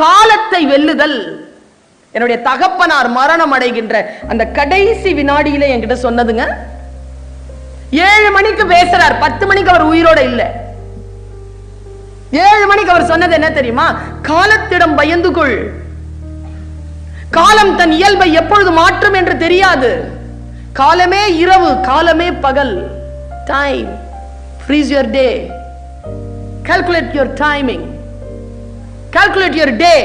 காலத்தை வெல்லுதல். என்னுடைய தகப்பனார் மரணம் அடைகின்ற அந்த கடைசி வினாடியில என்கிட்ட சொன்னதுங்க. 7 மணிக்கு பேசுறார், 10 மணிக்கு அவர் உயிரோட இல்ல. 7 மணிக்கு அவர் சொன்னது என்ன தெரியுமா? காலத்திடம் பயந்து கொள். காலம் தன் இயல்பை எப்பொழுது மாற்றும் என்று தெரியாது. காலமே இரவு, காலமே பகல். Time, freeze your day, calculate your timing, calculate your day.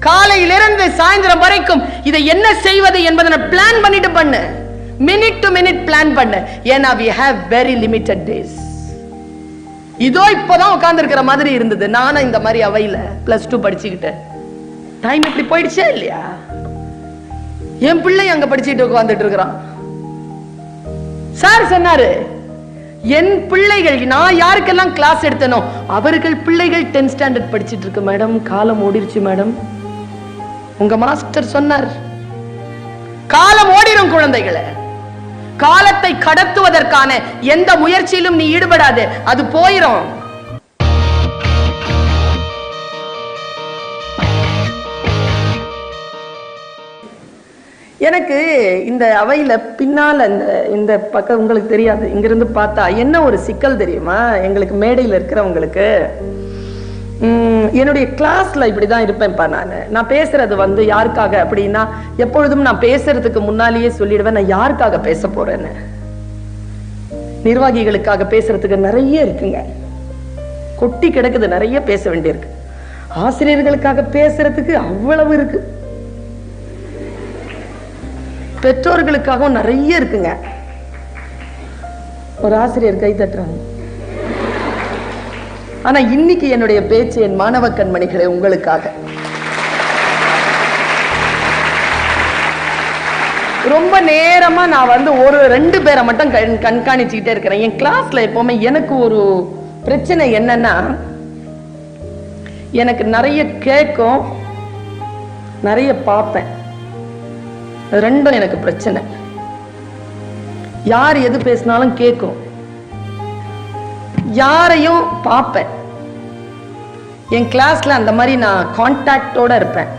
காலையிலிருந்து சாயந்தரம் வரைக்கும் இதை என்ன செய்வது என்பதை பிளான் பண்ணிட்டு பண்ணு. மினிட் டு மினிட் பிளான் பண்ணு. ஏன்னா we have very limited days. இதோ இப்பதான் உட்கார்ந்து இருக்கிற மாதிரி இருந்தது. நானும் இந்த மாதிரி அவையில +2 படிச்சுக்கிட்டு டைம் இப்படி போயிடுச்சே இல்லையா? என் பிள்ளை அங்க படிச்சுட்டு உட்கார்ந்துட்டு இருக்கிறான். சார் சொன்னாரு, என் பிள்ளைகள், நான் யாருக்கெல்லாம் கிளாஸ் எடுத்தனோ அவர்கள் பிள்ளைகள் 10th ஸ்டாண்டர்ட் படிச்சிட்டு இருக்கு மேடம். காலம் ஓடிருச்சு மேடம். உங்க மாஸ்டர் சொன்னார், காலம் ஓடிரும் குழந்தைகளை. காலத்தை கடத்துவதற்கான எந்த முயற்சியிலும் நீ ஈடுபடாது, அது போயிரும். எனக்கு இந்த அவையில பின்னால இந்த பக்கம் உங்களுக்கு தெரியாது, இங்கிருந்து பார்த்தா என்ன ஒரு சிக்கல் தெரியுமா? எங்களுக்கு மேடையில் இருக்கிறவங்களுக்கு, என்னுடைய கிளாஸ்ல இப்படிதான் இருப்பேன்ப்பா. நான் பேசுறது யாருக்காக அப்படின்னா, எப்பொழுதும் நான் பேசுறதுக்கு முன்னாலேயே சொல்லிடுவேன் நான் யாருக்காக பேச போறேன்னு. நிர்வாகிகளுக்காக பேசுறதுக்கு நிறைய இருக்குங்க, கொட்டி கிடக்குது, நிறைய பேச வேண்டியிருக்கு. ஆசிரியர்களுக்காக பேசுறதுக்கு அவ்வளவு இருக்கு, பெற்றோர்களுக்காகவும் நிறைய இருக்குங்க. ஒரு ஆசிரியர் கை தட்டுறாங்க. ஆனா இன்னைக்கு என்னுடைய பேச்சு என் மாணவ கண்மணிகளை உங்களுக்காக. ரொம்ப நேரமா நான் ஒரு 2 பேரை மட்டும் கண்காணிச்சுக்கிட்டே இருக்கிறேன். என் கிளாஸ்ல எப்பவுமே எனக்கு ஒரு பிரச்சனை என்னன்னா, எனக்கு நிறைய கேட்கும், நிறைய பார்ப்பேன். ரெண்டும் எனக்கு பிரச்சனை. யார் எது பேசினாலும் கேட்கும், யாரையும் பார்ப்பேன். என் கிளாஸ்ல அந்த மாதிரி நான் கான்டாக்டோட இருப்பேன்.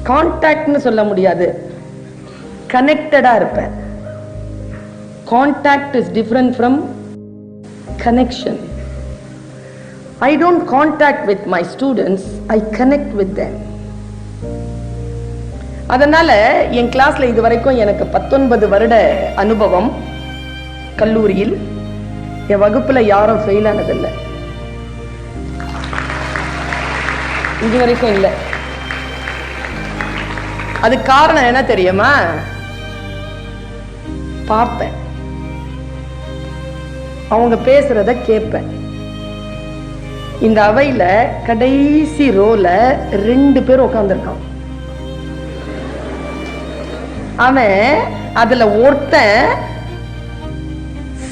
கான்டாக்ட்னு சொல்ல முடியாது, கனெக்டடா இருப்பேன். Contact is different from connection. I don't contact with my students, I connect with them. அதனால என் கிளாஸ்ல இதுவரைக்கும் எனக்கு 19 வருட அனுபவம். கல்லூரியில் என் வகுப்புல யாரும் ஃபெயில் ஆனதில்லை, இதுவரைக்கும் இல்லை. அது காரணம் என்ன தெரியுமா? பார்ப்பேன், அவங்க பேசுறத கேட்பேன். இந்த அவையில கடைசி ரோல 2 பேர் உட்கார்ந்துருக்கான். அவன் அதுல ஒருத்தன்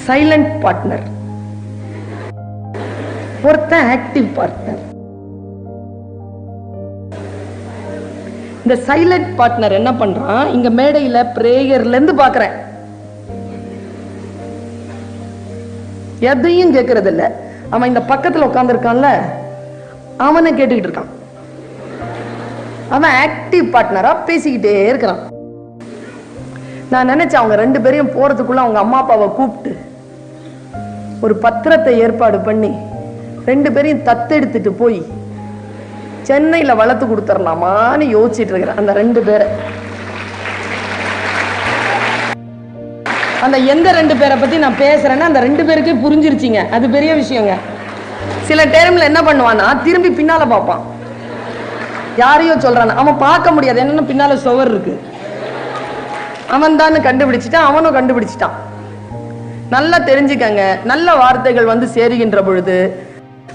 சைலண்ட் பார்ட்னர், ஒருத்தன் ஆக்டிவ் பார்ட்னர். இந்த சைலண்ட் பார்ட்னர் என்ன பண்றான், இங்க மேடையில பிரேயர்ல இருந்து பாக்குறேன், எதையும் கேட்கறது இல்ல. அவன் இந்த பக்கத்துல உட்கார்ந்து இருக்கான்ல, அவனை கேட்டுக்கிட்டு இருக்கான். அவன் ஆக்டிவ் பார்ட்னரா பேசிக்கிட்டே இருக்கிறான். நான் நினைச்சேன் அவங்க 2 பேரையும் போறதுக்குள்ள அவங்க அம்மா அப்பாவை கூப்பிட்டு ஒரு பத்திரத்தை ஏற்பாடு பண்ணி 2 பேரையும் தத்தெடுத்துட்டு போய் சென்னையில வளர்த்து கொடுத்துடலாமான்னு யோசிச்சுட்டு இருக்கிறேன். அந்த 2 பேரை, அந்த எந்த 2 பேரை பத்தி நான் பேசுறேன்னா அந்த 2 பேருக்கே புரிஞ்சிருச்சிங்க. அது பெரிய விஷயங்க. சில டைம்ல என்ன பண்ணுவான்னா, திரும்பி பின்னால பார்ப்பான், யாரையோ சொல்றான். அவன் பார்க்க முடியாது, என்னன்னா பின்னால சுவர் இருக்கு. அவன் தான் கண்டுபிடிச்சிட்டான், அவனும் கண்டுபிடிச்சிட்டான். நல்லா தெரிஞ்சுக்கங்க, நல்ல வார்த்தைகள் சேருகின்ற பொழுது,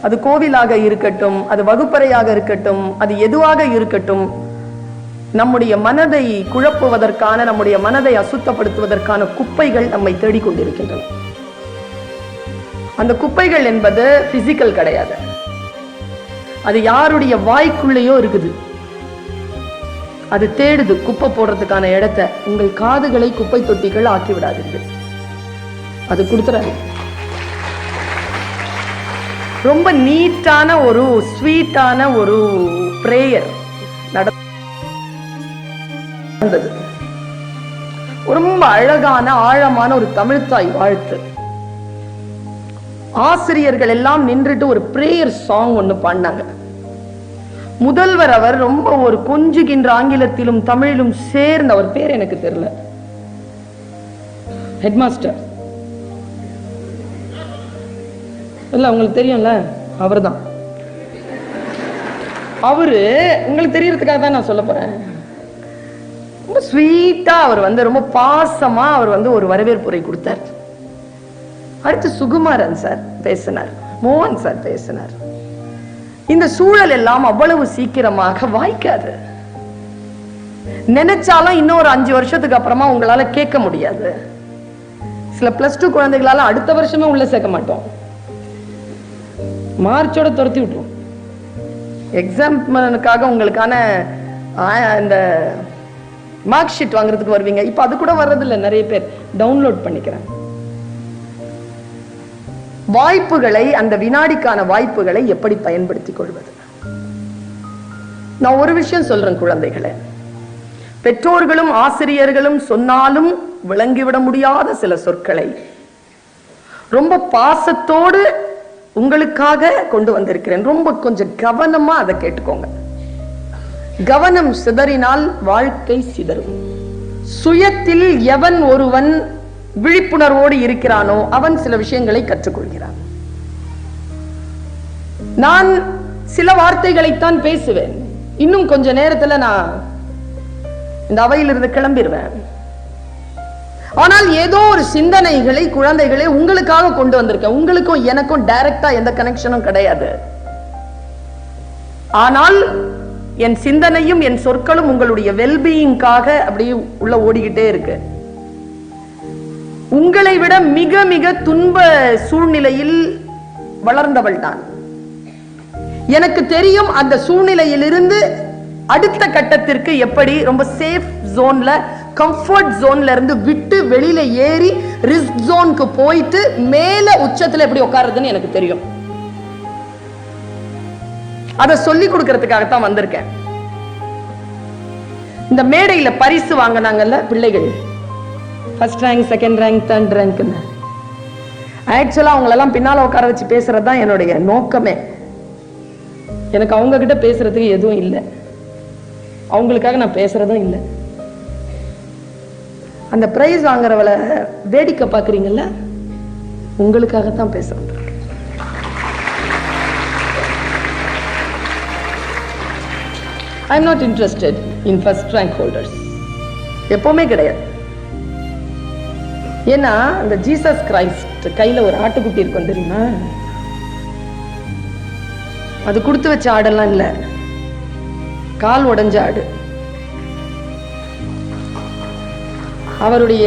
அது கோவிலாக இருக்கட்டும், அது வகுப்பறையாக இருக்கட்டும், அது எதுவாக இருக்கட்டும், நம்முடைய மனதை குழப்புவதற்கான, நம்முடைய மனதை அசுத்தப்படுத்துவதற்கான குப்பைகள் நம்மை தேடிக்கொண்டிருக்கின்றன. அந்த குப்பைகள் என்பது பிசிக்கல் கிடையாது, அது யாருடைய வாய்க்குள்ளேயோ இருக்குது. அது தேடுது குப்பை போடுறதுக்கான இடத்தை. உங்கள் காதுகளை குப்பை தொட்டிகள் ஆக்கி விடாதீர்கள், அது கொடுத்துறாரு. ரொம்ப நீட்டான ஒரு ஸ்வீட்டான ஒரு பிரேயர் நடந்தது. ரொம்ப அழகான ஆழமான ஒரு தமிழ்த்தாய் வாழ்த்து. ஆசிரியர்கள் எல்லாம் நின்றுட்டு ஒரு பிரேயர் சாங் ஒண்ணு பாடினாங்க. முதல்வர் அவர் ரொம்ப ஒரு கொஞ்சுகின்ற ஆங்கிலத்திலும் தமிழிலும் சேர்ந்த, அவர் பேர் எனக்கு தெரியல, ஹெட்மாஸ்டர் இல்ல, உங்களுக்கு தெரியும்ல, அவர்தான். அவரு உங்களுக்கு தெரியறதுக்காக தான் நான் சொல்ல போறேன். ரொம்ப ஸ்வீட்டா அவர் ரொம்ப பாசமா அவர் ஒரு வரவேற்புரை கொடுத்தார். அடுத்து சுகுமாரன் சார் பேசினார், மோகன் சார் பேசினார். இந்த சூழல் எல்லாம் அவ்வளவு சீக்கிரமாக வாய்க்காது. நினைச்சாலும் இன்னொரு 5 வருஷத்துக்கு அப்புறமா உங்களால கேட்க முடியாது. சில +2 குழந்தைகளால அடுத்த வருஷமே உள்ள சேர்க்க மாட்டோம், மார்ச்சோட துரத்தி விட்டுரும். எக்ஸாம்க்காக உங்களுக்கான இந்த மார்க் ஷீட் வாங்குறதுக்கு வருவீங்க, இப்ப அது கூட வர்றது இல்லை, நிறைய பேர் டவுன்லோட் பண்ணிக்கிறேன். வாய்ப்புகளை, அந்த வினாடிக்கான வாய்ப்புகளை எப்படி பயன்படுத்திக் கொள்வது? நான் ஒரு விஷயம் சொல்றேன் குழந்தைகளே, பெற்றோர்களும் ஆசிரியர்களும் சொன்னாலும் விளங்கிவிட முடியாத சில சொற்களை ரொம்ப பாசத்தோடு உங்களுக்காக கொண்டு வந்திருக்கிறேன். ரொம்ப கொஞ்சம் கவனமா அதை கேட்டுக்கோங்க. கவனம் சிதறினால் வாழ்க்கை சிதறும். சுயத்தில் எவன் ஒருவன் விழிப்புணர்வோடு இருக்கிறானோ அவன் சில விஷயங்களை கற்றுக்கொள்கிறான். நான் சில வார்த்தைகளைத்தான் பேசுவேன். இன்னும் கொஞ்ச நேரத்துல நான் இந்த அவையிலிருந்து கிளம்பிடுவேன். ஆனால் ஏதோ ஒரு சிந்தனைகளை குழந்தைகளை உங்களுக்காக கொண்டு வந்திருக்கேன். உங்களுக்கும் எனக்கும் டைரக்டா எந்த கனெக்ஷனும் கிடையாது. ஆனால் என் சிந்தனையும் என் சொற்களும் உங்களுடைய வெல்பீயிங்காக அப்படியே உள்ள ஓடிக்கிட்டே இருக்கு. உங்களை விட மிக மிக துன்ப சூழ்நிலையில் வளர்ந்தவள் நான். எனக்கு தெரியும் அந்த சூழ்நிலையிலிருந்து அடுத்த கட்டத்திற்கு எப்படி ரொம்ப சேஃப் ஜோன்ல, கம்ஃபர்ட் ஜோன்ல இருந்து விட்டு வெளியில ஏறி ரிஸ்க் ஜோனுக்கு போயிட்டு மேல உச்சத்துல எப்படி உட்காருதுன்னு எனக்கு தெரியும். அதை சொல்லி கொடுக்கறதுக்காகத்தான் வந்திருக்கேன். இந்த மேடையில பரிசு வாங்கினாங்கல்ல பிள்ளைகள், first rank, second rank, third rank, ஆக்சுவலா அவங்களெல்லாம் பின்னால உட்கார வச்சு பேசுறதுதான் என்னுடைய நோக்கமே. எனக்கு அவங்க கிட்ட பேசுறதுக்கு எதுவும் இல்லை, அவங்களுக்காக நான் பேசுறதும் இல்லை. அந்த பிரைஸ் வாங்குறவளை வேடிக்கை பாக்குறீங்கல்ல, உங்களுக்காகத்தான் பேசுறேன். I am not interested in first rank holders. எப்பவுமே கிடையாது. ஏன்னா அந்த ஜீசஸ் கிரைஸ்ட் கையில ஒரு ஆட்டுக்குட்டி இருக்கும் தெரியுமா, அது கொடுத்து வச்ச ஆடெல்லாம் இல்ல, கால் உடைஞ்ச ஆடு. அவருடைய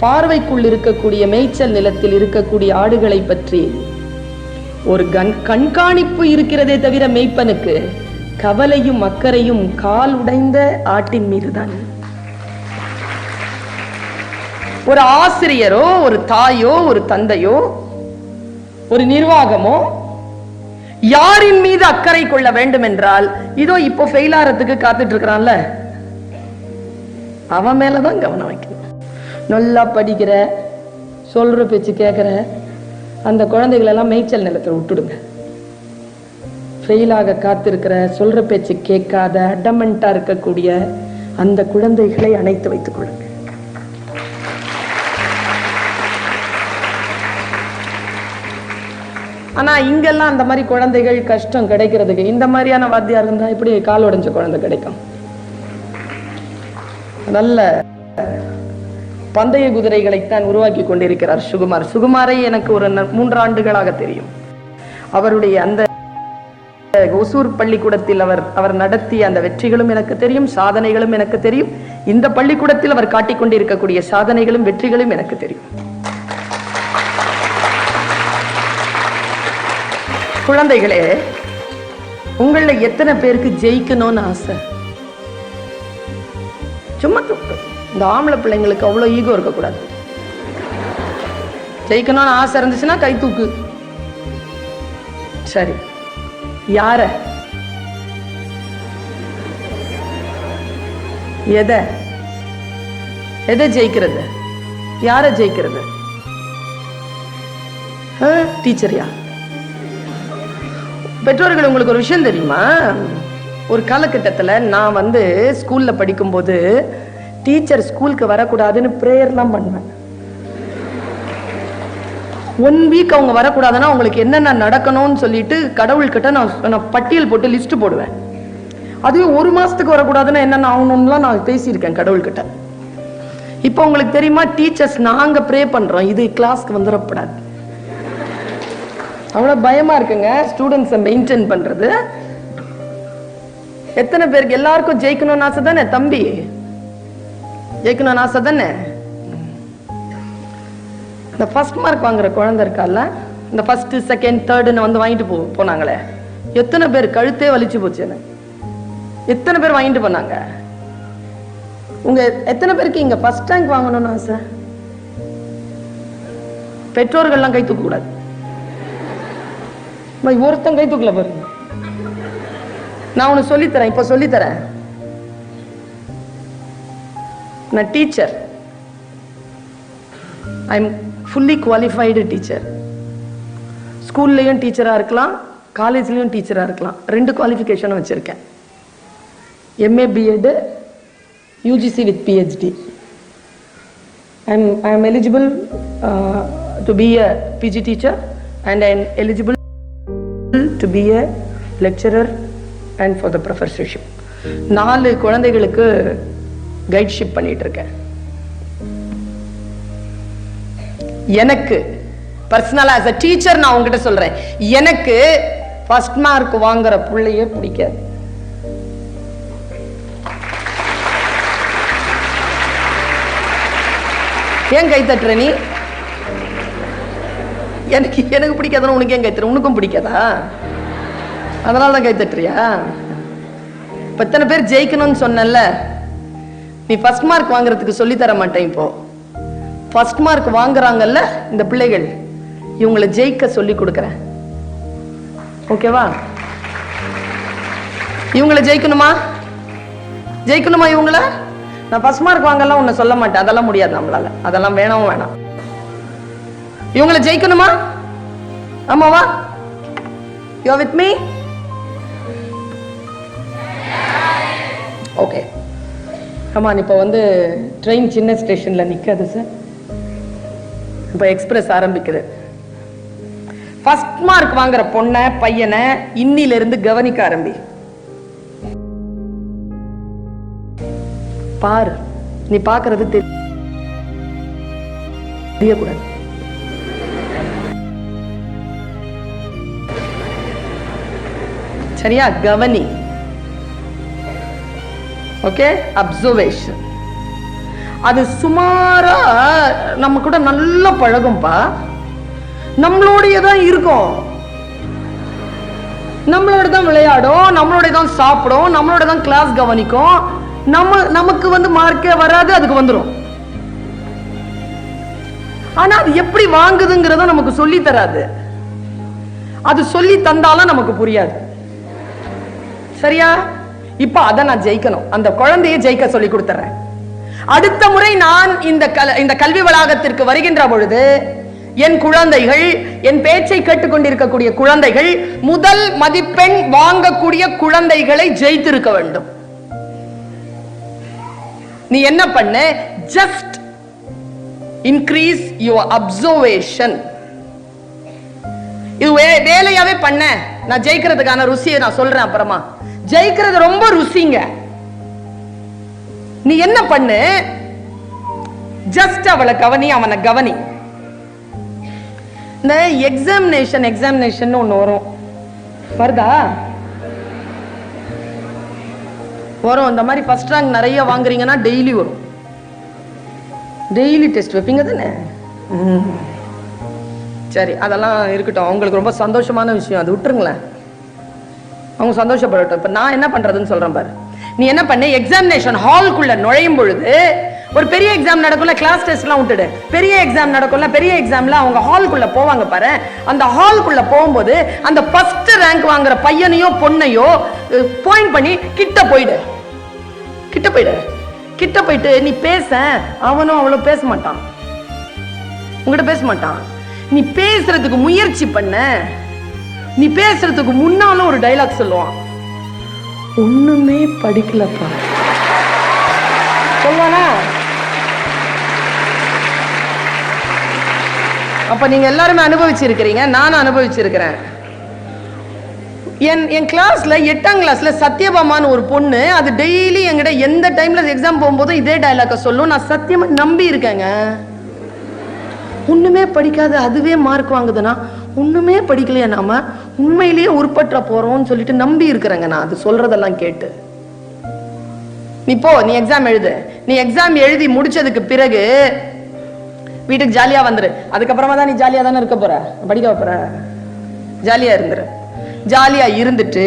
பார்வைக்குள் இருக்கக்கூடிய மேய்ச்சல் நிலத்தில் இருக்கக்கூடிய ஆடுகளை பற்றி ஒரு கண்காணிப்பு இருக்கிறதே தவிர மேய்ப்பனுக்கு கவலையும் அக்கறையும் கால் உடைந்த ஆட்டின் மீதுதான். ஒரு ஆசிரியரோ, ஒரு தாயோ, ஒரு தந்தையோ, ஒரு நிர்வாகமோ யாரின் மீது அக்கறை கொள்ள வேண்டும் என்றால், இதோ இப்போ ஃபெயில் ஆறதுக்கு காத்துட்டு இருக்கிறான்ல, அவன் மேலதான் கவனம் வைக்கணும். நல்லா படிக்கிற, சொல்ற பேச்சு கேட்கிற அந்த குழந்தைகள் எல்லாம் மேய்ச்சல் நிலத்தில் விட்டுடுங்க. ஃபெயிலாக காத்திருக்கிற, சொல்ற பேச்சு கேட்காத, அடமெண்டா இருக்கக்கூடிய அந்த குழந்தைகளை அணைத்து வைத்துக் கொள்ளுங்க. ஆனா இங்கெல்லாம் அந்த மாதிரி குழந்தைகள் கஷ்டம் கிடைக்கிறதுக்கு. இந்த மாதிரியான வாத்தியார் இருந்தா இப்படி கால் உடைஞ்ச குழந்தை கிடைக்கும். நல்ல பந்தய குதிரைகளைத்தான் உருவாக்கி கொண்டிருக்கிறார் சுகுமார். சுகுமாரை எனக்கு ஒரு 3 ஆண்டுகளாக தெரியும். அவருடைய அந்த ஒசூர் பள்ளிக்கூடத்தில் அவர் நடத்திய அந்த வெற்றிகளும் எனக்கு தெரியும், சாதனைகளும் எனக்கு தெரியும். இந்த பள்ளிக்கூடத்தில் அவர் காட்டிக் கொண்டிருக்கக்கூடிய சாதனைகளும் வெற்றிகளும் எனக்கு தெரியும். குழந்தைகளே, உங்கள எத்தனை பேருக்கு ஜெயிக்கணும்னு ஆசை? சும்மா இந்த ஆம்பளை பிள்ளைங்களுக்கு அவ்வளவு ஈகோ இருக்கக்கூடாது. ஜெயிக்கணும்னு ஆசை இருந்துச்சுன்னா கை தூக்கு. சரி, யார எதை ஜெயிக்கிறது? யார ஜெயிக்கிறது? டீச்சரியா? பெற்றோர்கள், உங்களுக்கு ஒரு விஷயம் தெரியுமா? ஒரு காலகட்டத்தில் நான் ஸ்கூல்ல படிக்கும்போது டீச்சர் ஸ்கூலுக்கு வரக்கூடாதுன்னு பிரேயர்லாம் பண்ணுவேன். 1 வீக் அவங்க வரக்கூடாதுன்னா அவங்களுக்கு என்னென்ன நடக்கணும்னு சொல்லிட்டு கடவுள்கிட்ட நான் பட்டியல் போட்டு லிஸ்ட் போடுவேன். அதுவே 1 மாசத்துக்கு வரக்கூடாதுன்னா என்னென்ன ஆகணும்லாம் நான் பேசியிருக்கேன் கடவுள்கிட்ட. இப்போ உங்களுக்கு தெரியுமா, டீச்சர்ஸ் நாங்க ப்ரே பண்றோம் இது கிளாஸ்க்கு வந்துடக்கூடாது. அவ்வளவு பயமா இருக்குங்க ஸ்டூடெண்ட்ஸை மெயின்டைன் பண்றது. எத்தனை பேருக்கு எல்லாருக்கும் ஜெயிக்கணும்னு ஆசை தானே தம்பி? ஜெயிக்கணும்னு ஆசை தானே? இந்த ஃபர்ஸ்ட் மார்க் வாங்குற குழந்தை இருக்கால, இந்த ஃபர்ஸ்ட் செகண்ட் தேர்டுன்னு வாங்கிட்டு போனாங்களே, எத்தனை பேர் கழுத்தே வலிச்சு போச்சு? எத்தனை பேர் வாங்கிட்டு போனாங்க? உங்க எத்தனை பேருக்கு இங்க ஃபர்ஸ்ட் ரேங்க் வாங்கணும்னு ஆசை? பெற்றோர்கள்லாம் கை தூக்க கூடாது. ஒருத்தன் கை தூக்கல பாருங்க. நான் உனக்கு சொல்லித்தரேன், இப்ப சொல்லித்தரேன். நான் teacher, I am fully qualified teacher. ஸ்கூல்லையும் டீச்சரா இருக்கலாம், காலேஜ்லயும் டீச்சரா இருக்கலாம். 2 குவாலிஃபிகேஷனும் வச்சிருக்கேன். MA B.Ed, UGC with PhD. I am eligible to be a PG teacher and I am eligible to be a lecturer and for the professorship. 4 குழந்தைகளுக்கு guideship பண்ணிட்டு இருக்கேன். எனக்கு பர்சனலா as a teacher நான் உங்ககிட்ட சொல்றேன், எனக்கு ஃபர்ஸ்ட் மார்க் வாங்குற பிள்ளையே பிடிக்காது. ஏன் கை தட்டுற நீ? எனக்கு பிடிக்காதுன்னு உனக்கு ஏன் கை தட்டுற? உனக்கும் பிடிக்காதா? அதனால தான் கை தட்டுறியா? எத்தனை பேர் ஜெயிக்கணும்னு சொன்னல, நீ ஃபர்ஸ்ட் மார்க் வாங்குறதுக்கு சொல்லி தர மாட்டேன். இப்போ ஃபர்ஸ்ட் மார்க் வாங்குறாங்கல்ல இந்த பிள்ளைகள், இவங்களை ஜெயிக்க சொல்லி கொடுக்கறேன். ஓகேவா? இவங்களை ஜெயிக்கணுமா? இவங்கள நான் ஃபர்ஸ்ட் மார்க் வாங்கலாம் உன்னை சொல்ல மாட்டேன், அதெல்லாம் முடியாது நம்மளால, அதெல்லாம் வேணாம். இவங்களை ஜெயிக்கணுமா? ஆமாவா? You are with me? Okay, come on. இப்போ ட்ரெயின் சின்ன ஸ்டேஷன்ல நிக்காது சார், இப்போ எக்ஸ்பிரஸ் ஆரம்பிக்குது. ஃபர்ஸ்ட் மார்க் வாங்குற பொண்ணை பையனை இன்னில இருந்து கவனிக்க ஆரம்பி. பாரு, நீ பாக்குறது தெரியக்கூடாது. சரியா? கவனி. Okay, observation. அது சுமாரா நம்ம கூட நல்லா பழகும்பா, நம்மளோடைய தான் இருக்கும், நம்மளோட தான் விளையாடும், நம்மளோட தான் சாப்பிடும், நம்மளோட தான் கிளாஸ் கவனிக்கும். நமக்கு மார்க்கே வராது, அதுக்கு வந்துடும். ஆனா அது எப்படி வாங்குதுங்கிறத நமக்கு சொல்லி தராது. அது சொல்லி தந்தாலும் நமக்கு புரியாது. சரியா? இப்ப அத நான் ஜெயிக்கணும், அந்த குழந்தையை ஜெயிக்க சொல்லி கொடுத்துறேன். அடுத்த முறை நான் இந்த கல்வி வளாகத்திற்கு வருகின்ற பொழுது என் குழந்தைகள், என் பேச்சை கேட்டுக்கொண்டிருக்கக்கூடிய குழந்தைகள், முதல் மதிப்பெண் வாங்கக்கூடிய குழந்தைகளை ஜெயித்திருக்க வேண்டும். நீ என்ன பண்ண? Just increase your observation. இது வேலையாவே பண்ண. நான் ஜெயிக்கிறதுக்கான ருசியை நான் சொல்றேன் அப்புறமா. ஜெயிக்கிறது ரொம்ப ருசிங்க. நீ என்ன பண்ணு? ஜஸ்ட் அவளை கவனி, அவனை கவனி. இந்த எக்ஸாமினேஷன் ஒண்ணு வரும், வருதா? வரும். இந்த மாதிரி ஃபர்ஸ்ட் ரேங்க் நிறைய வாங்குறீங்கன்னா டெய்லி வரும். டெய்லி டெஸ்ட் வைப்பீங்க தானே? சரி, அதெல்லாம் இருக்கட்டும். அவங்களுக்கு ரொம்ப சந்தோஷமான விஷயம், அது விட்டுருங்களேன், அவங்க சந்தோஷப்படட்டும். இப்ப நான் என்ன பண்றதுன்னு சொல்றேன் பாரு. நீ என்ன பண்ண? எக்ஸாமினேஷன் ஹால்குள்ள நுழையும் பொழுது ஒரு பெரிய எக்ஸாம் நடக்கும்ல, கிளாஸ் டெஸ்ட்லாம் விட்டுடு, பெரிய எக்ஸாம் நடக்கும்ல, பெரிய எக்ஸாம்ல அவங்க ஹால்குள்ள போவாங்க பாரு. அந்த ஹால்குள்ள போகும்போது அந்த ஃபர்ஸ்ட் ரேங்க் வாங்குற பையனையோ பொண்ணையோ பாயிண்ட் பண்ணி கிட்ட போயிடு, கிட்ட போயிடு, கிட்ட போயிட்டு நீ பேச. அவனும் அவ்வளவு பேச மாட்டான், உங்ககிட்ட பேச மாட்டான். நீ பேசுறதுக்கு முயற்சி பண்ண, நீ பேசுறதுக்கு முன்னாலும் ஒரு டைலாக் சொல்லுவான், ஒண்ணுமே படிக்கலப்பா சொல்லுவானா? அப்ப நீங்க எல்லாருமே அனுபவிச்சிருக்கிறீங்க, நானும் அனுபவிச்சிருக்கிறேன். என் கிளாஸ்ல 8ஆம் கிளாஸ்ல சத்யபாமான்னு ஒரு பொண்ணு, அது டெய்லி என்கிட்ட எந்த டைம்ல எக்ஸாம் போகும்போதும் இதே டைலாக சொல்லும். நான் சத்தியமா நம்பி இருக்கேங்க. ஒண்ணுமே படிக்காது அதுவே மார்க் வாங்குதுன்னா ஒண்ணுமே படிக்கலையா, நாம உண்மையிலேயே உருப்பற்ற போறோம்னு சொல்லிட்டு நம்பி இருக்கிறேங்க. நான் அது சொல்றதெல்லாம் கேட்டு நீ போ, நீ எக்ஸாம் எழுது. நீ எக்ஸாம் எழுதி முடிச்சதுக்கு பிறகு வீட்டுக்கு ஜாலியா வந்துரு. அதுக்கப்புறமா தான் நீ ஜாலியா தானே இருக்க போற, படிக்க போற. ஜாலியா இருந்துரு. ஜாலியா இருந்துட்டு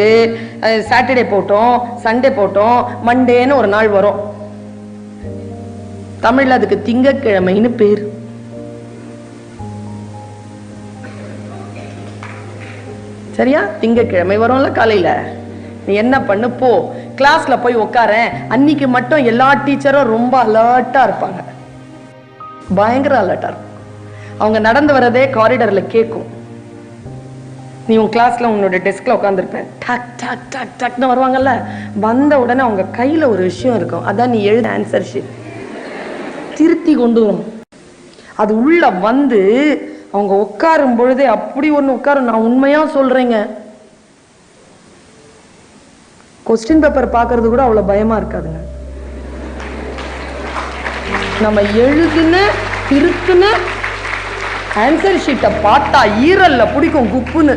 சாட்டர்டே போட்டோம், சண்டே போட்டோம், மண்டேன்னு ஒரு நாள் வரும். தமிழ்ல அதுக்கு திங்கட்கிழமைன்னு பேர். சரியா? திங்கட்கிழமை வரும்ல காலையில. நீ என்ன பண்ணு, போ கிளாஸ்ல போய் உட்கார. அன்னைக்கு மட்டும் எல்லா டீச்சரும் ரொம்ப அலர்ட்டா இருப்பாங்க, பயங்கர அலர்ட்டா இருக்கும். அவங்க நடந்து வரதே காரிடர்ல கேட்கும். நீ உன் கிளாஸ்ல உன்னோட டெஸ்க்ல உட்காந்துருப்ப, டக் டக் டக் டக்னு வருவாங்கல்ல. வந்த உடனே அவங்க கையில ஒரு விஷயம் இருக்கும், அதான் நீ எழுத ஆன்சர் ஷீட் திருத்தி கொண்டு வரும். அது உள்ள வந்து அவங்க உட்காரும் பொழுதே அப்படி ஒண்ணு உட்காரும். நான் உண்மையா சொல்றேங்க, கொஸ்டின் பேப்பர் பாக்குறது கூட அவ்வளவு பயமா இருக்காதுங்க. நம்ம எழுதுன திருத்துன ஆன்சர் ஷீட்டை பார்த்தா ஈரல்ல பிடிக்கும் குப்புன்னு.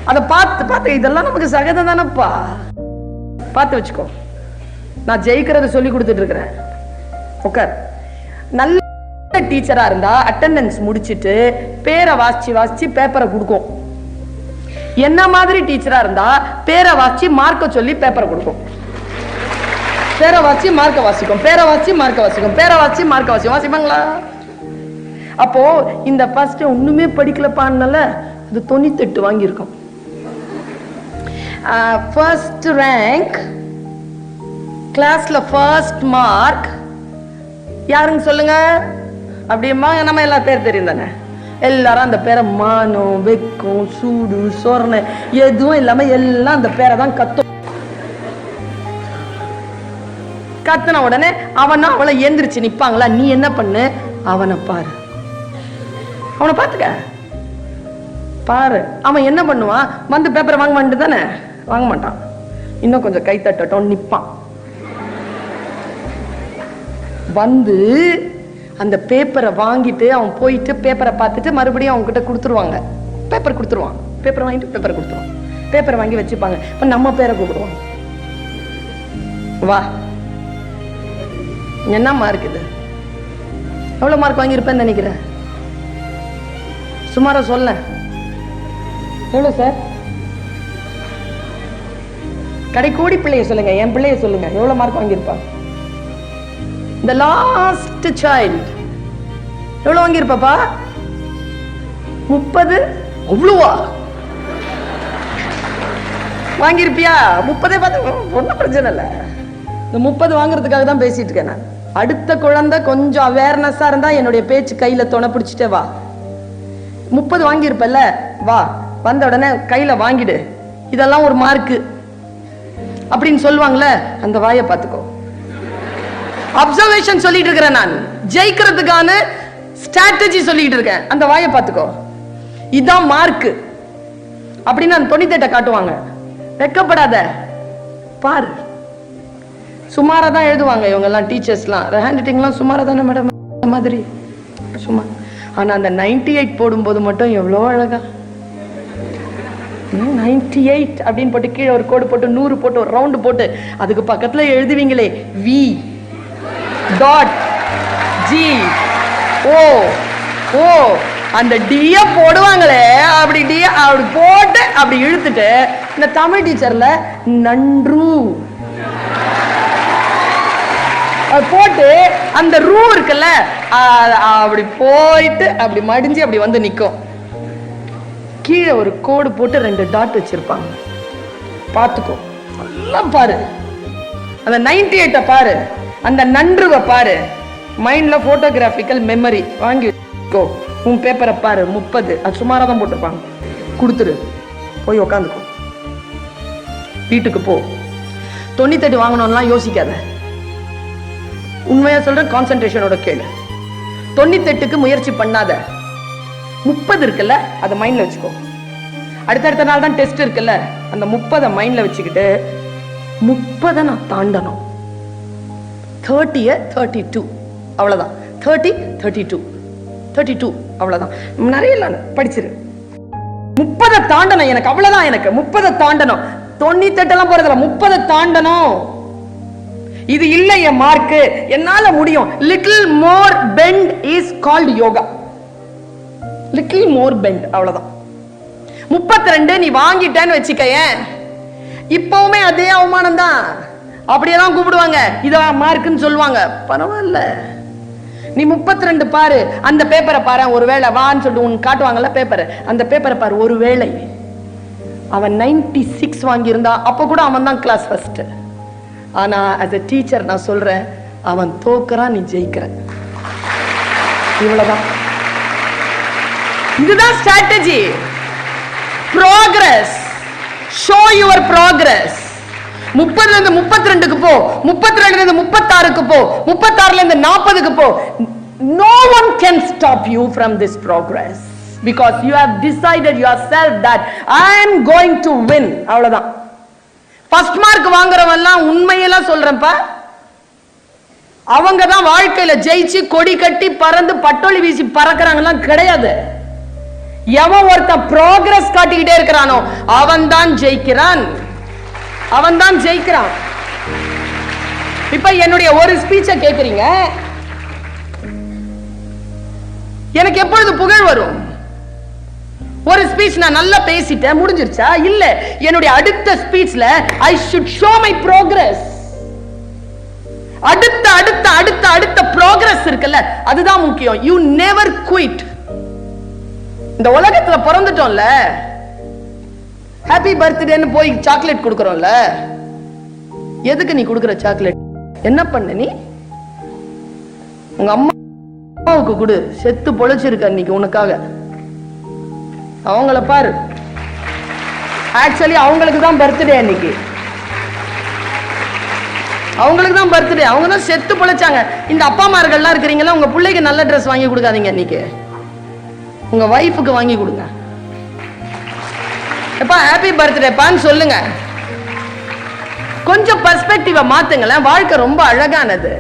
அதை பார்த்து பார்த்து இதெல்லாம் நமக்கு சகஜம் தானப்பா, பார்த்து வச்சுக்கோ. நான் ஜெயிக்கிறத சொல்லி கொடுத்துட்டு இருக்கிறேன். உட்கார். நல்ல டீச்சரா இருந்தா அட்டெண்டன்ஸ் முடிச்சிட்டு பேரை வாசிச்சு வாசிச்சு பேப்பரை கொடுக்கும். என்ன மாதிரி டீச்சரா இருந்தா பேரை வாசிச்சு மார்க்க சொல்லி பேப்பரை கொடுக்கும். பேரை வாசி மார்க்க வாசிக்கும், பேரை வாசி மார்க்க வாசிக்கும், பேரை வாசி மார்க்க வாசிக்கும். வாசிப்பாங்களா? அப்போ இந்த ஃபர்ஸ்ட் ஒண்ணுமே படிக்கலப்பான்னால அது 98 வாங்கியிருக்கும். ஃபர்ஸ்ட் ரேங்க், கிளாஸ்ல ஃபர்ஸ்ட் மார்க் யாருன்னு சொல்லுங்க. அப்படிமா நம்ம எல்லா பேர் தெரியும் தானே. எல்லாரும் அந்த பேரை மானம், வெக்கம், சூடு, சொரணை எதுவும் இல்லாம எல்லாம் அந்த பேரை தான் கத்தும். கத்துன உடனே அவனா அவளை எந்திரிச்சு நிப்பாங்களா. நீ என்ன பண்ணு, அவனை பாரு, அவனை பாத்துக்க பாரு. அவன் என்ன பண்ணுவான், வந்து பேப்பரை வாங்க மாட்டேன் தானே, வாங்க மாட்டான். இன்னும் கொஞ்சம் கை தட்டட்டும் நிப்பான். வந்து அந்த பேப்பரை வாங்கிட்டு அவன் போயிட்டு பேப்பரை பார்த்துட்டு மறுபடியும் அவங்க கிட்ட கொடுத்துருவாங்க. பேப்பர் கொடுத்துருவான், பேப்பரை வாங்கிட்டு பேப்பரை கொடுத்துருவான். பேப்பரை வாங்கி வச்சுப்பாங்க. இப்ப நம்ம பேரை கூப்பிடுவாங்க, வா என்ன மார்க் இது, எவ்வளவு மார்க் வாங்கியிருப்பேன்னு நினைக்கிறேன், சுமாரா சொல்ல. எவ்வளவு சார்? கடை கோடி பிள்ளைய சொல்லுங்க, என் பிள்ளைய சொல்லுங்க, எவ்வளவு மார்க் வாங்கியிருப்பா? The last child எவ்வளவு வாங்கியிருப்பாப்பா? 30. அவ்வளவா வாங்கியிருப்பியா? 30 பார்த்து ஒன்றும் பிரச்சனை இல்லை. இந்த 30 வாங்குறதுக்காக தான் பேசிட்டு இருக்கேன் நான். அடுத்த குழந்தை கொஞ்சம் அவேர்னஸா இருந்தா என்னுடைய பேச்சு கையில துணை பிடிச்சிட்டே வா. 30 வாங்கியிருப்பல்ல, வா. வந்த உடனே கையில வாங்கிடு, இதெல்லாம் ஒரு மார்க்கு அப்படின்னு சொல்லுவாங்கல்ல, அந்த வாயை பார்த்துக்கோ. அப்சர்வேஷன் சொல்லிட்டு இருக்கிறேன் நான், ஜெயிக்கிறதுக்கான ஸ்ட்ராட்டஜி சொல்லிட்டு இருக்கேன். அந்த வாயை பார்த்துக்கோ, இதான் மார்க் அப்படின்னு அந்த 98 காட்டுவாங்க. வெக்கப்படாத, பாரு. சுமாரா தான் எழுதுவாங்க இவங்க எல்லாம், டீச்சர்ஸ்லாம். ஹேண்ட் ரைட்டிங்லாம் சுமாரா தானே மேடம் மாதிரி சும்மா. ஆனா அந்த 98 போடும்போது மட்டும் எவ்வளோ அழகா 98 அப்படின்னு போட்டு கீழே ஒரு கோடு போட்டு 100 போட்டு ஒரு ரவுண்டு போட்டு அதுக்கு பக்கத்துல எழுதுவீங்களே வி டாட் ஜி ஓ ஓ, அந்த டிய போடுவாங்களே, அப்படி டிய அப்படி போட்டு அப்படி இழுத்துட்டு இந்த தமிழ் டீச்சர்ல நன்று போட்டு அந்த ரூ இருக்குல்ல அப்படி போயிட்டு அப்படி மடிஞ்சு அப்படி வந்து நிக்கும். கீழே ஒரு கோடு போட்டு 2 டாட் வச்சிருப்பாங்க. பாத்துக்கோ, நல்லா பாரு. அந்த 98 பாரு, அந்த நன்றுவை பாரு. மைண்ட்ல போட்டோகிராபிக்கல் மெமரி வாங்கிக்கோ. உன் பேப்பரை பாரு, 30 அது சுமாரா தான் போட்டிருப்பாங்க. கொடுத்துரு, போய் உக்காந்துக்கோ, வீட்டுக்கு போ. 98 வாங்கணும்லாம் யோசிக்காத. உண்மையா சொல்ற, கான்சென்ட்ரேஷனோட கேளு. 98க்கு முயற்சி பண்ணாத. 30 இருக்குல்ல, அதை மைண்ட்ல வச்சுக்கோ. அடுத்த நாள் தான் டெஸ்ட் இருக்குல்ல, அந்த 30 மைண்ட்ல வச்சுக்கிட்டு 30 நான் தாண்டணும். 30 32 அவ்வளவுதான். 30 32 32 அவ்வளவுதான். நிறைய இல்ல, படிச்சிரு. 30 தாண்டணும் எனக்கு, அவ்வளவுதான். எனக்கு 30 தாண்டணும். 98 எல்லாம் போறதில்ல, 30 தாண்டணும். இது இல்ல என் மார்க், என்னால முடியும். Little more bend is called yoga. Little more bend, அவ்வளவுதான். 32 நீ வாங்கிட்டேன்னு வச்சுக்கேன், இப்பவுமே அதே அவமானம் தான். அப்படியேதான் கூப்பிடுவாங்க, இதான் மார்க்குன்னு சொல்லுவாங்க. பரவாயில்ல, நீ 32 பாரு. அந்த பேப்பரை பாரு, ஒருவேளை வான்னு சொல்லிட்டு உன் காட்டுவாங்கல்ல பேப்பர், அந்த பேப்பரை பாரு. ஒருவேளை அவன் 96 வாங்கியிருந்தா அப்ப கூட அவன் தான் கிளாஸ் ஃபர்ஸ்ட். ஆனா as a teacher நான் சொல்றேன், அவன் தோக்குறான், நீ ஜெயிக்கிற. இவ்வளவுதான். இதுதான் strategy. progress, show your progress. 30ல இருந்து 32க்கு போ, 32ல இருந்து 36க்கு போ, 36ல இருந்து 40க்கு போ. No one can stop you from this progress because you have decided yourself that I am going to win. அவ்வளவுதான். ஃபர்ஸ்ட் மார்க் வாங்குறவெல்லாம் உண்மையெல்லாம் சொல்றேன்ப்பா, அவங்க தான் வாழ்க்கையில ஜெயிச்சு கொடி கட்டி பறந்து பட்டொலி வீசி பறக்குறாங்கலாம் கிடையாது. எவன் ஒருத்தன் ப்ரோக்ரஸ் காட்டிக்கிட்டே இருக்கிறானோ அவன் தான் ஜெயிக்கிறான், அவன் தான் ஜெயிக்கிறான். இப்ப என்னுடைய ஒரு ஸ்பீச்சை கேக்குறீங்க, எனக்கு எப்பொழுது புகழ் வரும்? ஒரு ஸ்பீச் நான் நல்லா பேசிட்டேன், முடிஞ்சிருச்சா? இல்ல, என்னுடைய அடுத்த ஸ்பீச்ல I should show my progress. அடுத்த அடுத்த அடுத்த அடுத்த ப்ரோக்ரஸ் இருக்குல்ல, அதுதான் முக்கியம். You never quit. இந்த உலகத்துல பிறந்துட்டோம்ல, ஹாப்பி பர்த்டேன்னு போய் சாக்லேட் கொடுக்கறோம்ல, எதுக்கு நீ கொடுக்கற சாக்லேட்? என்ன பண்ண நீ? உங்க அம்மாவுக்கு கொடு, செத்து பொழைச்சிருக்க இன்னைக்கு உனக்காக. அவங்கள பாரு, ஆக்சுவலி அவங்களுக்கு தான் பர்த்டே அன்னைக்கு, அவங்களுக்கு தான் பர்த்டே. அவங்க தான் செத்து பொழைச்சாங்க. இந்த அப்பா அம்மார்கள்லாம் இருக்கிறீங்களா, உங்க பிள்ளைக்கு நல்ல ட்ரெஸ் வாங்கி கொடுக்காதீங்க இன்னைக்கு, உங்க வைஃபுக்கு வாங்கி கொடுங்க. எப்பா ஹாப்பி பர்த்டேப்பான்னு சொல்லுங்க. கொஞ்சம் பெர்ஸ்பெக்டிவ மாத்துங்களேன். வாழ்க்கை ரொம்ப அழகானது.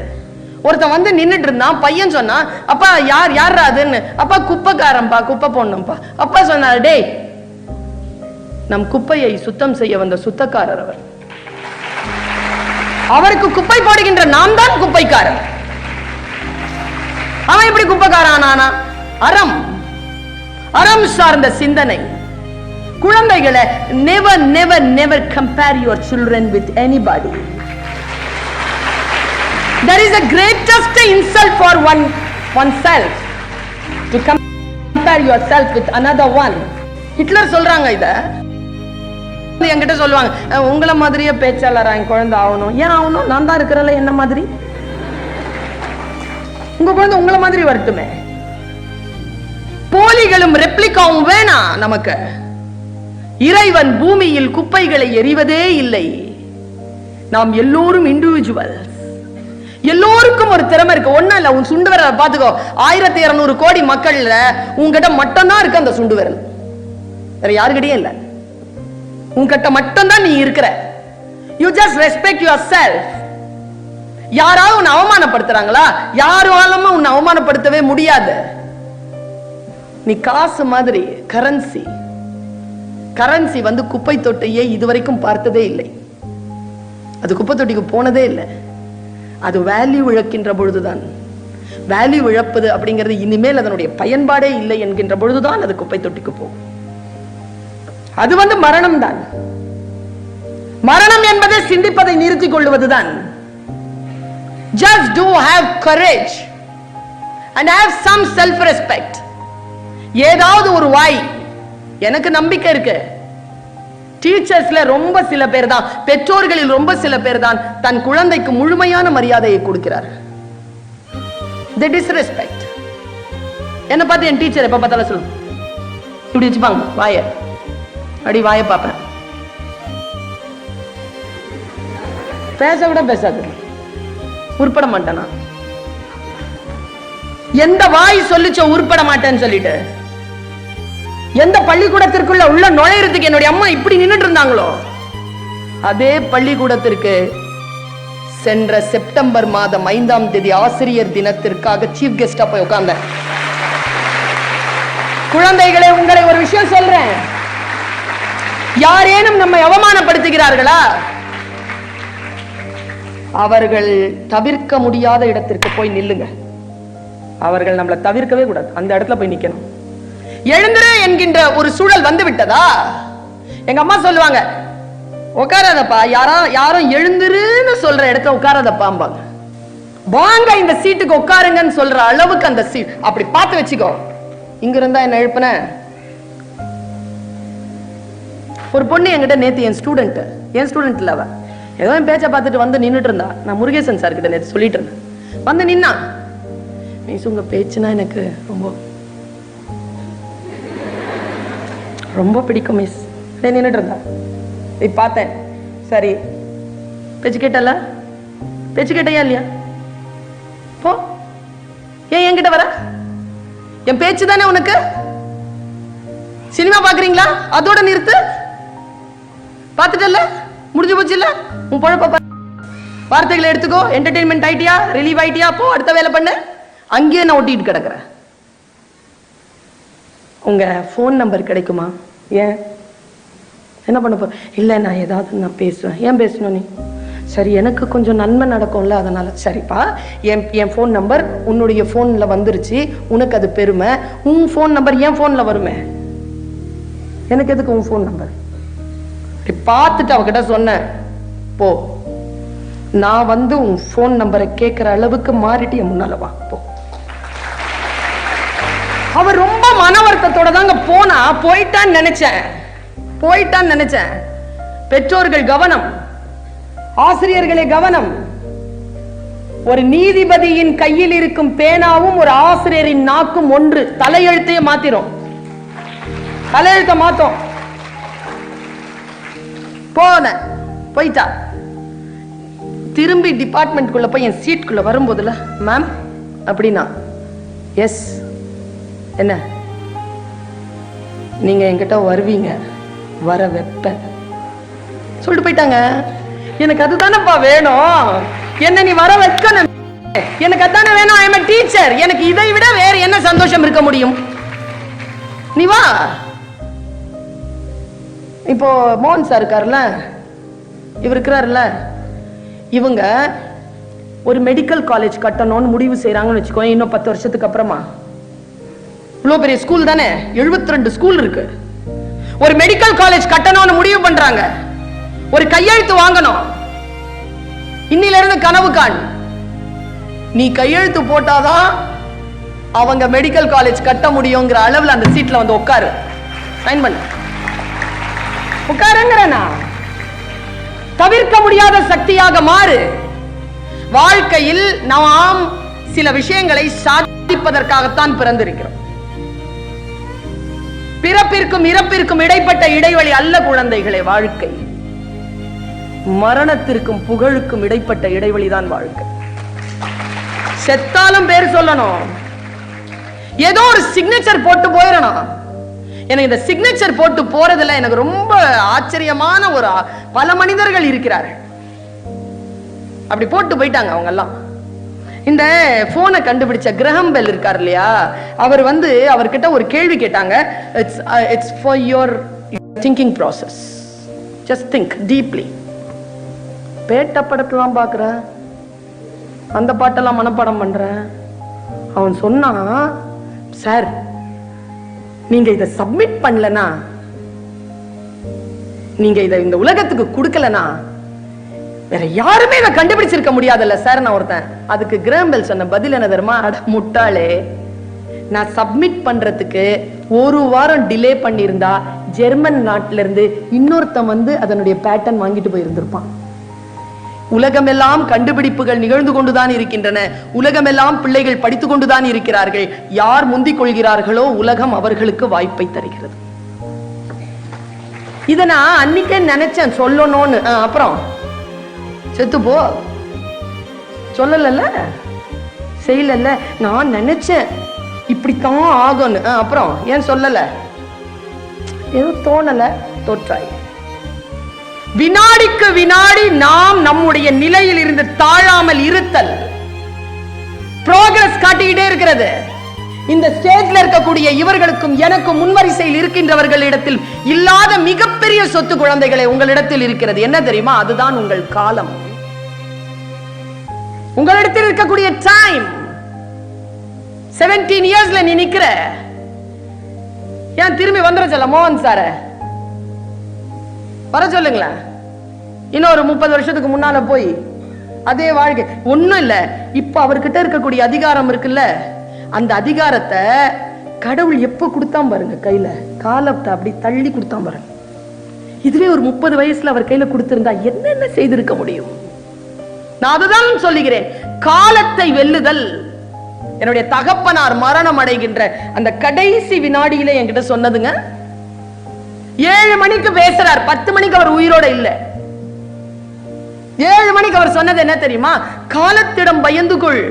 ஒருத்தன் வந்து நின்னுட்டு இருந்தான், பையன் சொன்னா, அப்பா யார் அதுன்னு. அப்பா குப்பைக்காரன்பா, குப்பை போடணும்பா. அப்பா சொன்னார், டேய், நம் குப்பையை சுத்தம் செய்ய வந்த சுத்தக்காரர் அவர். அவருக்கு குப்பை போடுகின்ற நாம் தான் குப்பைக்காரர். அவன் எப்படி குப்பைக்காரன் ஆனா? அறம், அறம் சார்ந்த சிந்தனை. குழந்தைகளை never never never compare your children with anybody. There is a greatest insult for oneself to compare yourself with another one. Hitler சொல்றாங்க இத. என்கிட்ட சொல்லுவாங்க, உங்களை மாதிரியே பேச்சாளரா என் குழந்தை ஆகணும். ஏன் ஆகணும்? நான் தான் இருக்கிறேன்ல என்ன மாதிரி. உங்க குழந்தை உங்களை மாதிரி வரட்டுமே. போலிகளும் ரெப்ளிகாவும் வேணாம் நமக்கு. இறைவன் பூமியில் குப்பைகளை எறிவதே இல்லை. நாம் எல்லோரும் இண்டிவிஜுவல். எல்லோருக்கும் ஒரு திறமை இருக்கு. ஒண்ணும் இல்ல, உன் சுண்டு விரலை பாத்துக்கோ. 1200 கோடி மக்கள்ல உங்ககிட்ட மட்டும்தான் இருக்கு அந்த சுண்டு விரல், வேற யாருக்கிட்டயும் இல்ல. உன்கிட்ட மட்டும்தான் நீ இருக்கிற. You just respect your self. யாராவது உன்னை அவமானப்படுத்துறாங்களா? யாராலும் உன்னை அவமானப்படுத்தவே முடியாது. நீ காசு மாதிரி, கரன்சி. கரன்சி வந்து குப்பை தொட்டியை இதுவரைக்கும் பார்த்ததே இல்லை. அது குப்பை தொட்டிக்கு போனதே இல்லை. அது வேல்யூ இழக்கின்ற பொழுதுதான். வேல்யூ இழப்பது அப்படிங்கிறது இனிமேல் அதனுடைய பயன்பாடே இல்லை என்கின்ற பொழுதுதான் அது குப்பை தொட்டிக்கு போகும். அது வந்து மரணம் தான். மரணம் என்பதை சிந்திப்பதை நிறுத்திக் கொள்வதுதான். Just do have courage and have some self respect. ஏதாவது ஒரு வாய், எனக்கு நம்பிக்கை இருக்கு, டீச்சர்ஸ்ல ரொம்ப சில பேர் தான், பெற்றோர்களில் ரொம்ப சில பேர் தான் தன் குழந்தைக்கு முழுமையான மரியாதையை கொடுக்கிறார். They disrespect. என்ன பார்த்து என் டீச்சர் எப்ப பார்த்தாலும் சொல்லு, இப்படி வச்சுப்பாங்க வாய, அப்படி வாய பார்ப்பேன், பேச விட பேசாது, உருப்பட மாட்டேனா? எந்த வாய் சொல்லிச்ச உருப்பட மாட்டேன்னு சொல்லிட்டு, எந்த பள்ளிக்கூடத்திற்குள்ள உள்ள நுழையறதுக்கு என்னுடைய அம்மா இப்படி நின்றுட்டு இருந்தாங்களோ, அதே பள்ளிக்கூடத்திற்கு சென்ற செப்டம்பர் மாதம் 5ஆம் தேதி ஆசிரியர் தினத்திற்காக சீஃப் கெஸ்டா போய் உட்கார்ந்த. குழந்தைகளே, உங்களை ஒரு விஷயம் சொல்றேன், யாரேனும் நம்மை அவமானப்படுத்துகிறார்களா, அவர்கள் தவிர்க்க முடியாத இடத்திற்கு போய் நில்லுங்க. அவர்கள் நம்மளை தவிர்க்கவே கூடாது, அந்த இடத்துல போய் நிக்கணும். எழுந்துரு என்கின்ற ஒரு சூழல் வந்து விட்டதா, எங்க அம்மா சொல்லுவாங்க, உட்காராதப்பா, யாரும் எழுந்துருன்னு சொல்ற இடத்துல உட்காராதப்பாம்பாங்க. வாங்க இந்த சீட்டுக்கு உட்காருங்கன்னு சொல்ற அளவுக்கு அந்த சீட் அப்படி பார்த்து வச்சுக்கோ. இங்க இருந்தா என்ன எழுப்புன? ஒரு பொண்ணு என்கிட்ட நேத்து, என் ஸ்டூடெண்ட் இல்ல, அவ ஏதோ என் பேச்சை பார்த்துட்டு வந்து நின்றுட்டு இருந்தா. நான் முருகேசன் சார் கிட்ட நேற்று சொல்லிட்டு இருந்தேன், வந்து நின்னா, மிஸ் உங்க பேச்சுனா எனக்கு ரொம்ப பிடிக்கும் மிஸ். நின்றுட்டு இருந்தா, பார்த்தேன், சரி பேச்சு கேட்டல, பேச்சு கேட்டையா இல்லையா? போ, ஏன் என்கிட்ட வர? என் பேச்சு தானே உனக்கு. சினிமா பாக்குறீங்களா, அதோட நிறுத்து. பார்த்துட்டல, முடிஞ்சு போச்சு இல்ல உன் பொழப்ப. வார்த்தைகளை எடுத்துக்கோ, என்டர்டெயின்மெண்ட் ஆயிட்டியா, ரிலீவ் ஆயிட்டியா, போ அடுத்த வேலை பண்ணு. அங்கேயே நான் ஒட்டிட்டு கிடக்குறேன். உங்க போன் நம்பர் கிடைக்குமா? ஏன் என்ன பண்ண போற? இல்ல நான் ஏதாவது நான் பேசுவேன். ஏன் பேசணும் நீ? சரி எனக்கு கொஞ்சம் நன்மை நடக்கும்ல, அதனால. சரிப்பா, என் போன் நம்பர் உன்னுடைய போன்ல வந்துருச்சு, உனக்கு அது பெருமை. உன் போன் நம்பர் என் போன்ல வருமே, எனக்கு எதுக்கு உன் போன் நம்பர்? பார்த்துட்டு அவகிட்ட சொன்னேன், போ, நான் வந்து உன் போன் நம்பரை கேட்கிற அளவுக்கு மாறிட்டு என் முன்னால வா, போ. அவர் ரொம்ப மன வருத்தத்தோட தாங்க போனா. போயிட்டான்னு நினைச்சேன். பெற்றோர்கள் கவனம், ஆசிரியர்களே கவனம். ஒரு நீதிபதியின் கையில் இருக்கும் பேனாவும் ஒரு ஆசிரியரின் நாக்கும் ஒன்று. தலையெழுத்தையே மாத்திரும், தலையெழுத்த மாத்தோம். போயிட்டா. திரும்பி டிபார்ட்மெண்ட்குள்ள போய் என் சீட்குள்ள வரும்போதுல, மேம் அப்படின்னா, எஸ் என்ன, நீங்க என்கிட்ட வருவீங்க, வர வெப்ப சொல்லிட்டு போயிட்டாங்க. எனக்கு அதுதானப்பா வேணும், என்ன நீ வர வைக்கணும், எனக்கு அதுதானே வேணும். ஐ அம் a teacher. எனக்கு இதை விட வேற என்ன சந்தோஷம் இருக்க முடியும்? நீ வா. இப்போ மோகன் சார் இருக்காருல்ல, இவர் இருக்கிறாருல்ல, இவங்க ஒரு மெடிக்கல் காலேஜ் கட்டணும்னு முடிவு செய்யறாங்கன்னு வச்சுக்கோ. இன்னும் 10 வருஷத்துக்கு அப்புறமா இவ்வளவு பெரிய ஸ்கூல் தானே, 72 ஸ்கூல் இருக்கு. ஒரு மெடிக்கல் காலேஜ் கட்டணும்னு முடிவு பண்றாங்க. ஒரு கையெழுத்து வாங்கணும். இன்னில இருந்து கனவு காண். நீ கையெழுத்து போட்டாதான் அவங்க மெடிக்கல் காலேஜ் கட்ட முடியுங்கிற அளவுல அந்த சீட்ல வந்து உட்காரு, சைன் பண்ணு, உட்காருங்கிறனா. தவிர்க்க முடியாத சக்தியாக மாறு. வாழ்க்கையில் நாம் சில விஷயங்களை சாதிப்பதற்காகத்தான் பிறந்திருக்கிறோம். பிறப்பிற்கும் இறப்பிற்கும் இடைப்பட்ட இடைவெளி அல்ல குழந்தைகளே வாழ்க்கை. மரணத்திற்கும் புகழுக்கும் இடைப்பட்ட இடைவெளிதான் வாழ்க்கை. செத்தாலும் பேர் சொல்லணும், ஏதோ ஒரு சிக்னேச்சர் போட்டு போயிடணும். எனக்கு இந்த சிக்னேச்சர் போட்டு போறதுல எனக்கு ரொம்ப ஆச்சரியமான ஒரு பல மனிதர்கள் இருக்கிறார்கள். அப்படி போட்டு போயிட்டாங்க அவங்க எல்லாம். இந்த போனை கண்டுபிடிச்ச கிரஹம் பெல் இருக்கார் இல்லையா, அவர் வந்து அவர்கிட்ட ஒரு கேள்வி கேட்டாங்க. It's for your thinking process, just think deeply. Petta படத்தெல்லாம் பார்க்குறேன், அந்த பாட்டெல்லாம் மனப்பாடம் பண்றேன். அவன் சொன்னான், சார் நீங்க இதை சப்மிட் பண்ணலனா, நீங்க இதை இந்த உலகத்துக்கு கொடுக்கலனா வேற யாருமே இதை கண்டுபிடிச்சிருக்க முடியாதுல்ல சார். நான் ஒருத்தன் அதுக்கு கிராம்பெல் சொன்ன பதில் என்ன தெரியுமா? அட முட்டாளே, நான் சப்மிட் பண்றதுக்கு ஒரு வாரம் டிலே பண்ணியிருந்தா ஜெர்மன் நாட்டில இருந்து இன்னொருத்தன் வந்து அதனுடைய பேட்டர்ன் வாங்கிட்டு போயிருந்திருப்பான். உலகமெல்லாம் கண்டுபிடிப்புகள் நிகழ்ந்து கொண்டுதான் இருக்கின்றன. உலகமெல்லாம் பிள்ளைகள் படித்துக் கொண்டுதான் இருக்கிறார்கள். யார் முந்திக் கொள்கிறார்களோ உலகம் அவர்களுக்கு வாய்ப்பை தருகிறது. இத நான் அன்னைக்கே நினைச்சேன் சொல்லணும்னு. அப்புறம் செத்து போ சொல்லல, செய்யல. நான் நினைச்சேன் இப்படித்தான் ஆகும்னு. அப்புறம் ஏன் சொல்லல? ஏதோ தோணல, தோற்றாய். வினாடிக்கு வினாடி நாம் நம்முடைய நிலையில் இருந்து தாழாமல் இருத்தல் ப்ரோக்ரஸ் காட்டிக்கிட்டே இருக்கிறது. இந்த ஸ்டேஜ்ல இருக்கக்கூடிய இவர்களுக்கும் எனக்கும் முன்வரிசையில் இருக்கின்றவர்களிடத்தில் இல்லாத மிகப்பெரிய சொத்து குழந்தைகளை உங்களிடத்தில் இருக்கிறது. என்ன தெரியுமா? அதுதான் உங்கள் காலம். உங்களிடத்தில் இருக்கக்கூடிய டைம். 17 இயர்ஸ்ல நீ நிக்கிற. ஏன் திரும்பி வந்துட சொல்ல மோகன் சார வர சொல்லுங்களேன். இன்னொரு 30 வருஷத்துக்கு முன்னால போய் அதே வாழ்க்கை ஒண்ணும் இல்ல. இப்ப அவர்கிட்ட இருக்கக்கூடிய அதிகாரம் இருக்குல்ல, அந்த அதிகாரத்தை கடவுள் எப்ப கொடுத்தான் பாருங்க கையில. காலத்தை அப்படி தள்ளி கொடுத்தான் பாருங்க. இதுவே ஒரு 30 வயசுல அவர் கையில கொடுத்திருந்தா என்னென்ன செய்திருக்க முடியும்? நான் அதுதான் சொல்லுகிறேன். காலத்தை வெல்லுதல். என்னுடைய தகப்பனார் மரணம் அடைகின்ற அந்த கடைசி வினாடியில என்கிட்ட சொன்னதுங்க. 7 மணிக்கு பேசுறார், 10 மணிக்கு அவர் உயிரோட இல்ல. 7 மணிக்கு அவர் சொன்னது என்ன தெரியுமா? காலத்திடம் பயந்து கொள்.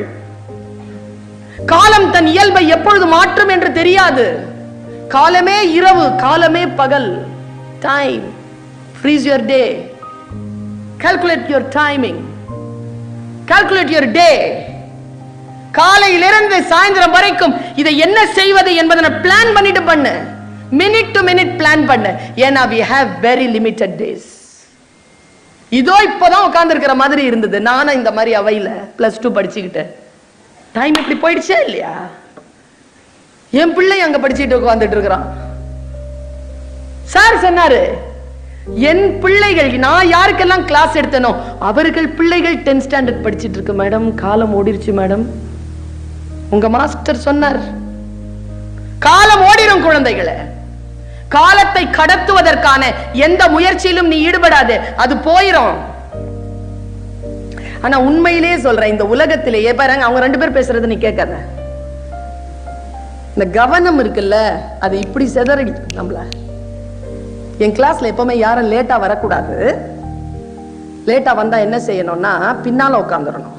காலம் தன் இயல்பை எப்பொழுது மாற்றும் என்று தெரியாது. காலமே இரவு, காலமே பகல். Time, freeze your day, calculate your timing, calculate your day. காலையிலிருந்து சாயந்தரம் வரைக்கும் இதை என்ன செய்வது என்பதை பிளான் பண்ணிட்டு பண்ணு. மினிட் டு மினிட் பிளான் பண்ணு. ஏன்னா we have very limited days. இதோ இப்பதான் உட்கார்ந்து இருக்கிற மாதிரி இருந்தது. நானும் இந்த மாதிரி அவையில +2 படிச்சுக்கிட்டு டைம் இப்படி போயிடுச்சே இல்லையா? என் பிள்ளை அங்க படிச்சுட்டு உட்கார்ந்துட்டு இருக்கிறான். சார் சொன்னாரு, என் பிள்ளைகள் நான் யாருக்கெல்லாம் கிளாஸ் எடுத்தனோ அவர்கள் பிள்ளைகள் 10th ஸ்டாண்டர்ட் படிச்சிட்டு இருக்கு மேடம். காலம் ஓடிருச்சு மேடம். உங்க மாஸ்டர் சொன்னார், காலம் ஓடிரும் குழந்தைகளே. காலத்தை கடத்துவதற்கான எந்த முயற்சியிலும் நீ ஈடுபடாது, அது போயிரும். ஆனா உண்மையிலே சொல்றேன், இந்த உலகத்திலேயே பாருங்க, அவங்க 2 பேர் பேசுறது நீ கேட்காத. இந்த கவனம் இருக்குல்ல, அது இப்படி சிதறடி நம்மள. என் கிளாஸ்ல எப்பவுமே யாரும் லேட்டா வரக்கூடாது. லேட்டா வந்தா என்ன செய்யணும்னா பின்னால உட்காந்துடணும்.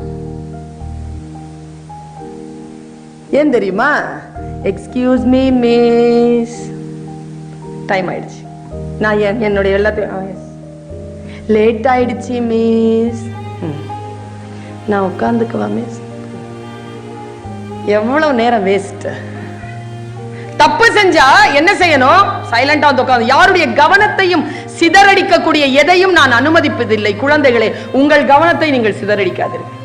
ஏன் தெரியுமா? எக்ஸ்கியூஸ் மீ மிஸ், டைம் ஆயிடுச்சு. நான் என்னுடைய எல்லாத்தையும் லேட் ஆயிடுச்சு மிஸ், நான் உட்காந்துக்குவா மிஸ். எவ்வளவு நேரம் வேஸ்ட். தப்பு செஞ்சா என்ன செய்யணும்? சைலண்டா உட்கார்ந்து. யாருடைய கவனத்தையும் சிதறடிக்கக்கூடிய எதையும் நான் அனுமதிப்பதில்லை. குழந்தைகளே, உங்கள் கவனத்தை நீங்கள் சிதறடிக்காதீர்கள்.